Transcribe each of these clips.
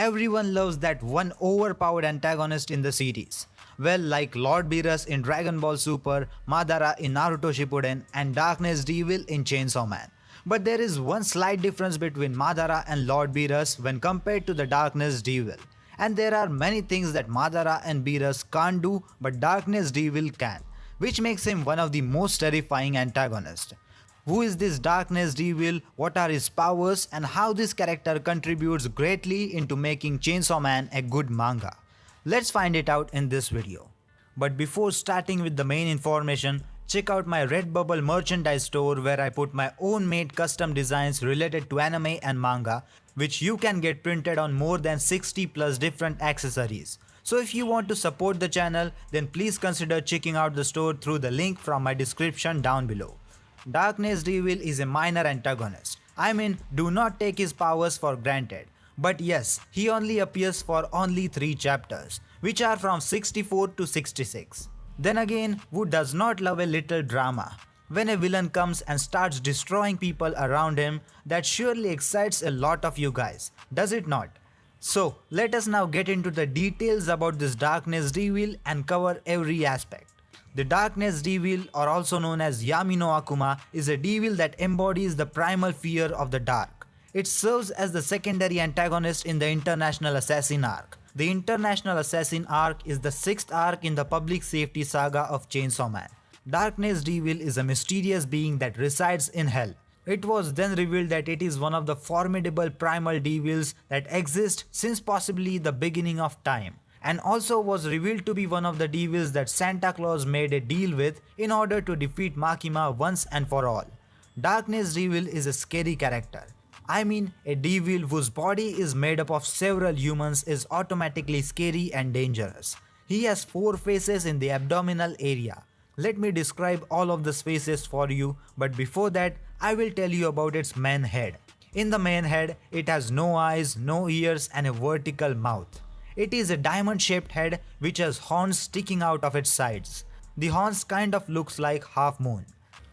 everyone loves that one overpowered antagonist in the series. Well, like Lord Beerus in Dragon Ball Super, Madara in Naruto Shippuden, and Darkness Devil in Chainsaw Man. But there is one slight difference between Madara and Lord Beerus when compared to the Darkness Devil. And there are many things that Madara and Beerus can't do but Darkness Devil can, which makes him one of the most terrifying antagonists. Who is this Darkness Devil, what are his powers, and how this character contributes greatly into making Chainsaw Man a good manga? Let's find it out in this video. But before starting with the main information, check out my Redbubble merchandise store where I put my own made custom designs related to anime and manga, which you can get printed on more than 60 plus different accessories. So if you want to support the channel, then please consider checking out the store through the link from my description down below. Darkness Devil is a minor antagonist. I mean, do not take his powers for granted. But yes, he only appears for only 3 chapters, which are from 64 to 66. Then again, who does not love a little drama? When a villain comes and starts destroying people around him, that surely excites a lot of you guys, does it not? So, let us now get into the details about this Darkness Devil and cover every aspect. The Darkness Devil, or also known as Yami no Akuma, is a devil that embodies the primal fear of the dark. It serves as the secondary antagonist in the International Assassin arc. The International Assassin arc is the 6th arc in the public safety saga of Chainsaw Man. Darkness Devil is a mysterious being that resides in hell. It was then revealed that it is one of the formidable primal devils that exist since possibly the beginning of time, and also was revealed to be one of the devils that Santa Claus made a deal with in order to defeat Makima once and for all. Darkness Devil is a scary character. I mean, a devil whose body is made up of several humans is automatically scary and dangerous. He has 4 faces in the abdominal area. Let me describe all of the faces for you, but before that, I will tell you about its main head. In the main head, it has no eyes, no ears, and a vertical mouth. It is a diamond-shaped head which has horns sticking out of its sides. The horns kind of looks like half moon.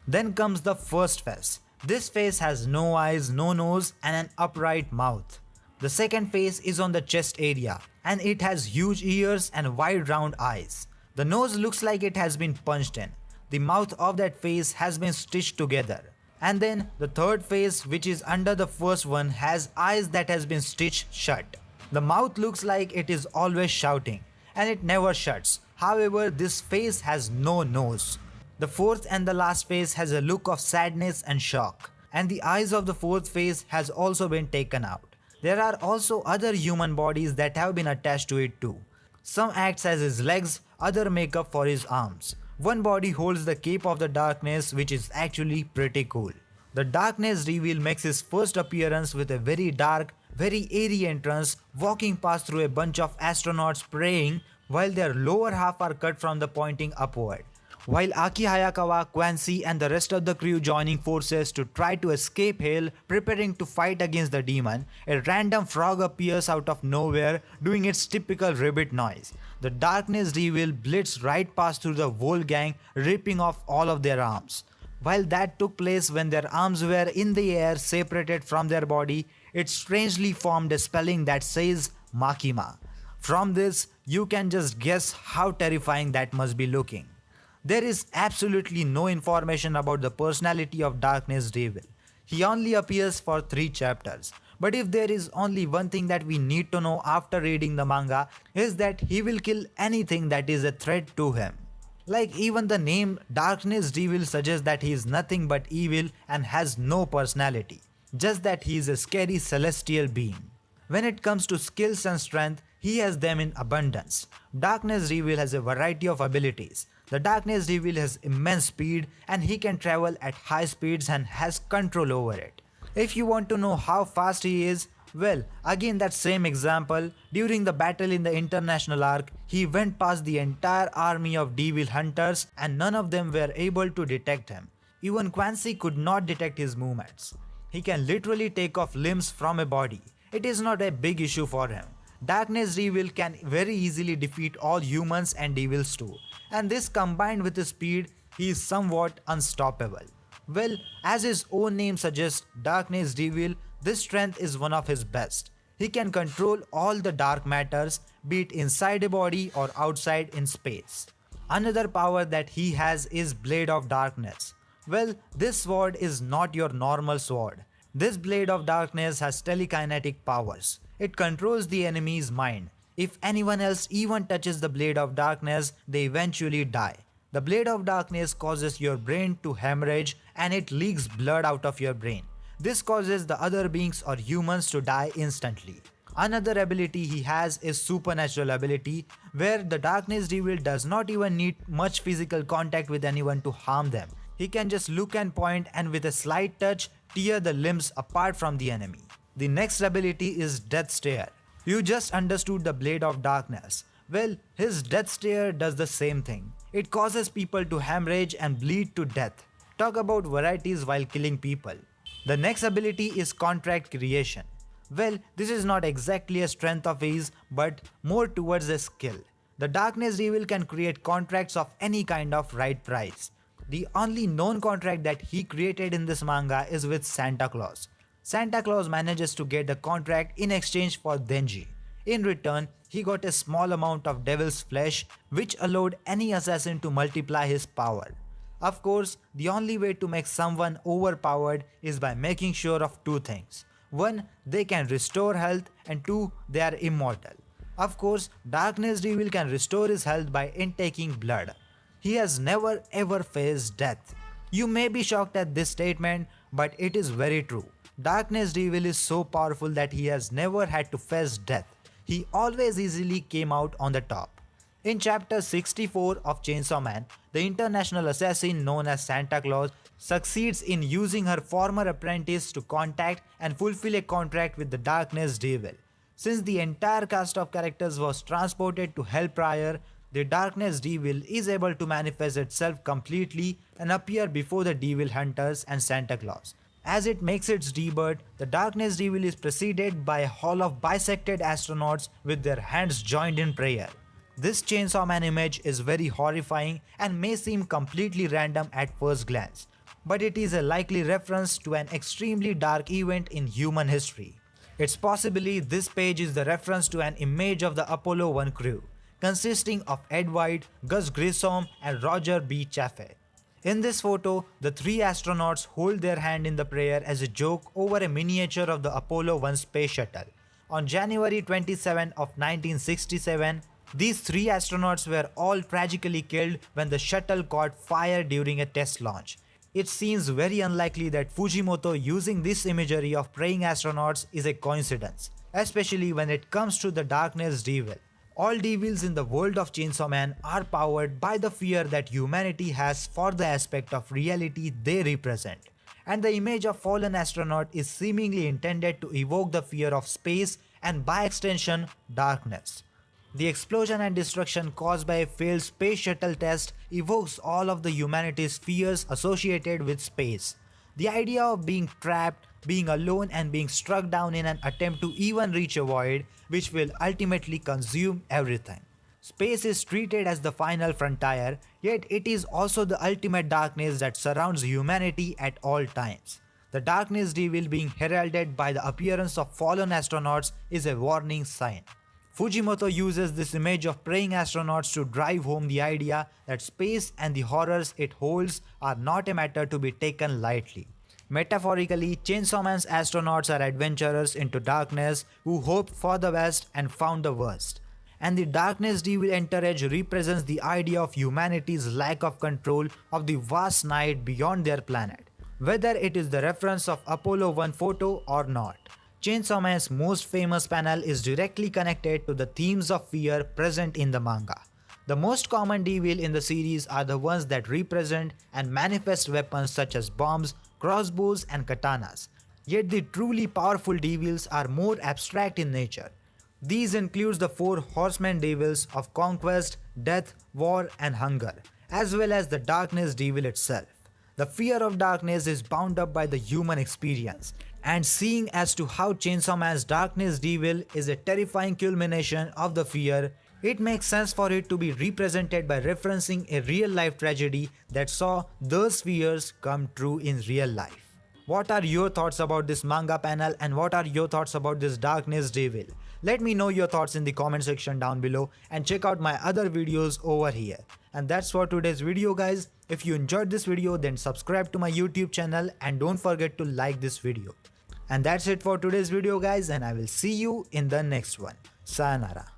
Then comes the first face. This face has no eyes, no nose, and an upright mouth. The second face is on the chest area, and it has huge ears and wide round eyes. The nose looks like it has been punched in. The mouth of that face has been stitched together. And then the third face, which is under the first one, has eyes that has been stitched shut. The mouth looks like it is always shouting, and it never shuts. However, this face has no nose. The fourth and the last face has a look of sadness and shock, and the eyes of the fourth face has also been taken out. There are also other human bodies that have been attached to it too. Some acts as his legs, other make up for his arms. One body holds the cape of the darkness, which is actually pretty cool. The Darkness Devil makes his first appearance with a very dark, very airy entrance, walking past through a bunch of astronauts praying while their lower half are cut from the pointing upward. While Aki Hayakawa, Quincy and the rest of the crew joining forces to try to escape hell, preparing to fight against the demon, a random frog appears out of nowhere doing its typical ribbit noise. The Darkness Devil blitzed right past through the whole gang, ripping off all of their arms. While that took place when their arms were in the air separated from their body, it strangely formed a spelling that says Makima. From this, you can just guess how terrifying that must be looking. There is absolutely no information about the personality of Darkness Devil. He only appears for 3 chapters. But if there is only one thing that we need to know after reading the manga, is that he will kill anything that is a threat to him. Like even the name Darkness Devil suggests that he is nothing but evil and has no personality. Just that he is a scary celestial being. When it comes to skills and strength, he has them in abundance. Darkness Devil has a variety of abilities. The Darkness Devil has immense speed and he can travel at high speeds and has control over it. If you want to know how fast he is, well, again that same example, during the battle in the international arc, he went past the entire army of devil hunters and none of them were able to detect him. Even Quincy could not detect his movements. He can literally take off limbs from a body. It is not a big issue for him. Darkness Devil can very easily defeat all humans and devils too. And this combined with his speed, he is somewhat unstoppable. Well, as his own name suggests, Darkness Devil, this strength is one of his best. He can control all the dark matters, be it inside a body or outside in space. Another power that he has is Blade of Darkness. Well, this sword is not your normal sword. This Blade of Darkness has telekinetic powers. It controls the enemy's mind. If anyone else even touches the Blade of Darkness, they eventually die. The Blade of Darkness causes your brain to hemorrhage and it leaks blood out of your brain. This causes the other beings or humans to die instantly. Another ability he has is Supernatural ability, where the Darkness Devil does not even need much physical contact with anyone to harm them. He can just look and point and with a slight touch tear the limbs apart from the enemy. The next ability is Death Stare. You just understood the Blade of Darkness. Well, his Death Stare does the same thing. It causes people to hemorrhage and bleed to death. Talk about varieties while killing people. The next ability is Contract Creation. Well, this is not exactly a strength of his, but more towards a skill. The Darkness Devil can create contracts of any kind of right price. The only known contract that he created in this manga is with Santa Claus. Santa Claus manages to get the contract in exchange for Denji. In return, he got a small amount of devil's flesh, which allowed any assassin to multiply his power. Of course, the only way to make someone overpowered is by making sure of two things. One, they can restore health, and two, they are immortal. Of course, Darkness Devil can restore his health by intaking blood. He has never ever faced death. You may be shocked at this statement, but it is very true. Darkness Devil is so powerful that he has never had to face death. He always easily came out on the top. In chapter 64 of Chainsaw Man, the international assassin known as Santa Claus succeeds in using her former apprentice to contact and fulfill a contract with the Darkness Devil. Since the entire cast of characters was transported to Hell prior, the Darkness Devil is able to manifest itself completely and appear before the Devil Hunters and Santa Claus. As it makes its rebirth, the Darkness Devil is preceded by a hall of bisected astronauts with their hands joined in prayer. This Chainsaw Man image is very horrifying and may seem completely random at first glance, but it is a likely reference to an extremely dark event in human history. It's possibly this page is the reference to an image of the Apollo 1 crew, consisting of Ed White, Gus Grissom and Roger B. Chaffee. In this photo, the three astronauts hold their hand in the prayer as a joke over a miniature of the Apollo 1 space shuttle. On January 27 of 1967, these three astronauts were all tragically killed when the shuttle caught fire during a test launch. It seems very unlikely that Fujimoto using this imagery of praying astronauts is a coincidence, especially when it comes to the Darkness Devil. All devils in the world of Chainsaw Man are powered by the fear that humanity has for the aspect of reality they represent, and the image of fallen astronaut is seemingly intended to evoke the fear of space and by extension, darkness. The explosion and destruction caused by a failed space shuttle test evokes all of the humanity's fears associated with space. The idea of being trapped, being alone and being struck down in an attempt to even reach a void which will ultimately consume everything. Space is treated as the final frontier, yet it is also the ultimate darkness that surrounds humanity at all times. The Darkness Devil being heralded by the appearance of fallen astronauts is a warning sign. Fujimoto uses this image of praying astronauts to drive home the idea that space and the horrors it holds are not a matter to be taken lightly. Metaphorically, Chainsaw Man's astronauts are adventurers into darkness who hoped for the best and found the worst. And the Darkness Devil entourage represents the idea of humanity's lack of control of the vast night beyond their planet, whether it is the reference of Apollo 1 photo or not. Chainsaw Man's most famous panel is directly connected to the themes of fear present in the manga. The most common devil in the series are the ones that represent and manifest weapons such as bombs, crossbows and katanas. Yet the truly powerful devils are more abstract in nature. These includes the four horsemen devils of conquest, death, war and hunger, as well as the Darkness Devil itself. The fear of darkness is bound up by the human experience, and seeing as to how Chainsaw Man's Darkness Devil is a terrifying culmination of the fear, it makes sense for it to be represented by referencing a real life tragedy that saw those fears come true in real life. What are your thoughts about this manga panel and what are your thoughts about this Darkness Devil? Let me know your thoughts in the comment section down below and check out my other videos over here. And that's for today's video guys. If you enjoyed this video then subscribe to my YouTube channel and don't forget to like this video. And that's it for today's video guys, and I will see you in the next one. Sayonara.